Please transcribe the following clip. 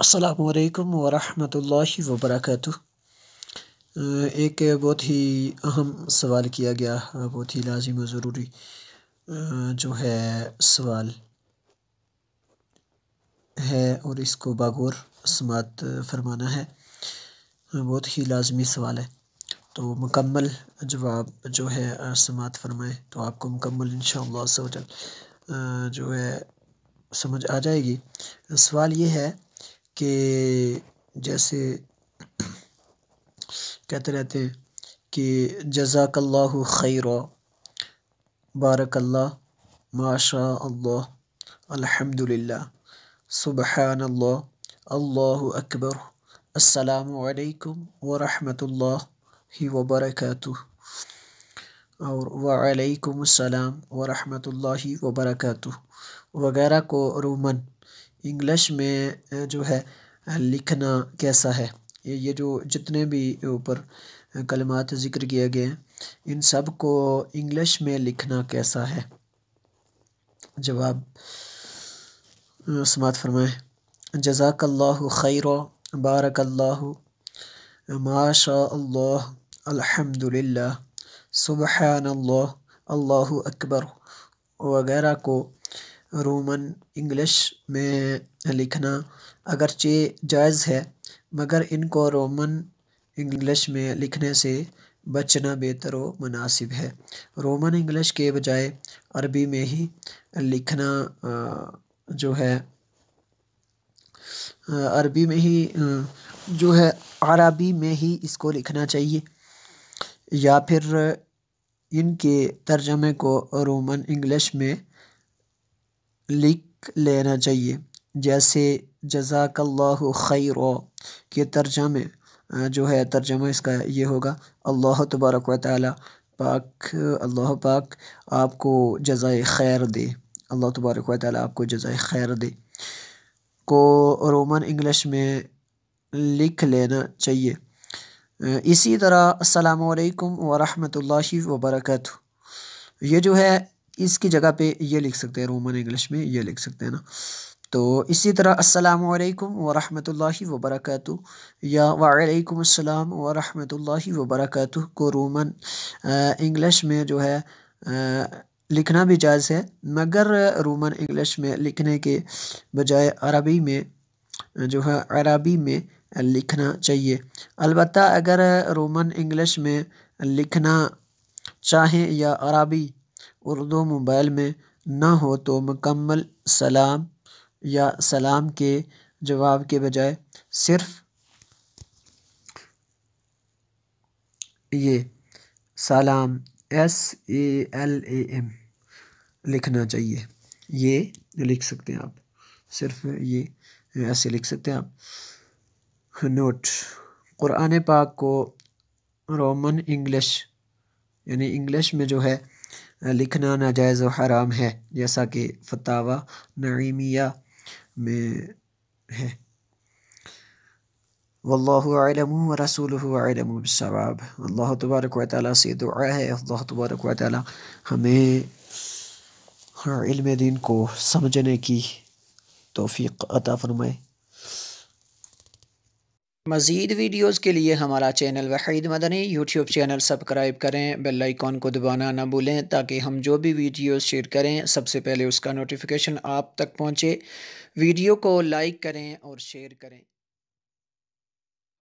السلام علیکم ورحمۃ اللہ وبرکاتہ۔ ایک بہت ہی اہم سوال کیا گیا، بہت ہی لازم و ضروری جو ہے سوال ہے، اور اس کو باغور سماعت فرمانا ہے۔ بہت ہی لازمی سوال ہے، تو مکمل جواب جو ہے سماعت فرمائیں تو آپ کو مکمل انشاءاللہ عز و جل جو ہے سمجھ آ جائے گی۔ سوال یہ ہے کہ جیسے کہتے رہتے ہیں کہ جزاک اللہ خیرا، بارک اللہ، ماشاء اللہ، الحمدللہ، سبحان اللہ، اللہ اکبر، السلام علیکم ورحمۃ اللہ وبرکاتہ، اور وعلیکم السلام ورحمۃ اللہ وبرکاتہ وغیرہ کو رومن انگلش میں جو ہے لکھنا کیسا ہے؟ یہ جو جتنے بھی اوپر کلمات ذکر کیے گئے ہیں، ان سب کو انگلش میں لکھنا کیسا ہے؟ جواب سماعت فرمائیں۔ جزاک اللہ خیرا، بارک اللہ، ماشاء اللہ، الحمدللہ، سبحان اللہ، اللہ اکبر وغیرہ کو رومن انگلش میں لکھنا اگرچہ جائز ہے، مگر ان کو رومن انگلش میں لکھنے سے بچنا بہتر و مناسب ہے۔ رومن انگلش کے بجائے عربی میں ہی لکھنا جو ہے عربی میں ہی جو ہے عربی میں ہی اس کو لکھنا چاہیے، یا پھر ان کے ترجمے کو رومن انگلش میں لکھ لینا چاہیے۔ جیسے جزاک اللہ خیرا کے ترجمے جو ہے ترجمہ اس کا یہ ہوگا، اللہ تبارک و تعالی پاک، اللہ پاک آپ کو جزائے خیر دے، اللہ تبارک و تعالی آپ کو جزائے خیر دے کو رومن انگلش میں لکھ لینا چاہیے۔ اسی طرح السلام علیکم ورحمۃ اللہ وبرکاتہ، یہ جو ہے اس کی جگہ پہ یہ لکھ سکتے ہیں، رومن انگلش میں یہ لکھ سکتے ہیں نا۔ تو اسی طرح السلام علیکم ورحمۃ اللہ وبرکاتہ یا وعلیکم السلام ورحمۃ اللہ وبرکاتہ کو رومن انگلش میں جو ہے لکھنا بھی جائز ہے، مگر رومن انگلش میں لکھنے کے بجائے عربی میں جو ہے عربی میں لکھنا چاہیے۔ البتہ اگر رومن انگلش میں لکھنا چاہیں یا عربی اردو موبائل میں نہ ہو تو مکمل سلام یا سلام کے جواب کے بجائے صرف یہ سلام SALAM لکھنا چاہیے۔ یہ لکھ سکتے ہیں آپ، صرف یہ ایسے لکھ سکتے ہیں آپ۔ نوٹ: قرآن پاک کو رومن انگلش یعنی انگلش میں جو ہے لکھنا ناجائز و حرام ہے، جیسا کہ فتاوی نعیمیہ میں ہے۔ واللہ اعلم ورسولہ اعلم بالصواب۔ اللہ تبارک و تعالیٰ سے دعا ہے، اللہ تبارک و تعالیٰ ہمیں علم دین کو سمجھنے کی توفیق عطا فرمائے۔ مزید ویڈیوز کے لیے ہمارا چینل وحید مدنی یوٹیوب چینل سبسکرائب کریں، بیل آئیکن کو دبانا نہ بھولیں تاکہ ہم جو بھی ویڈیوز شیئر کریں سب سے پہلے اس کا نوٹیفیکیشن آپ تک پہنچے۔ ویڈیو کو لائک کریں اور شیئر کریں۔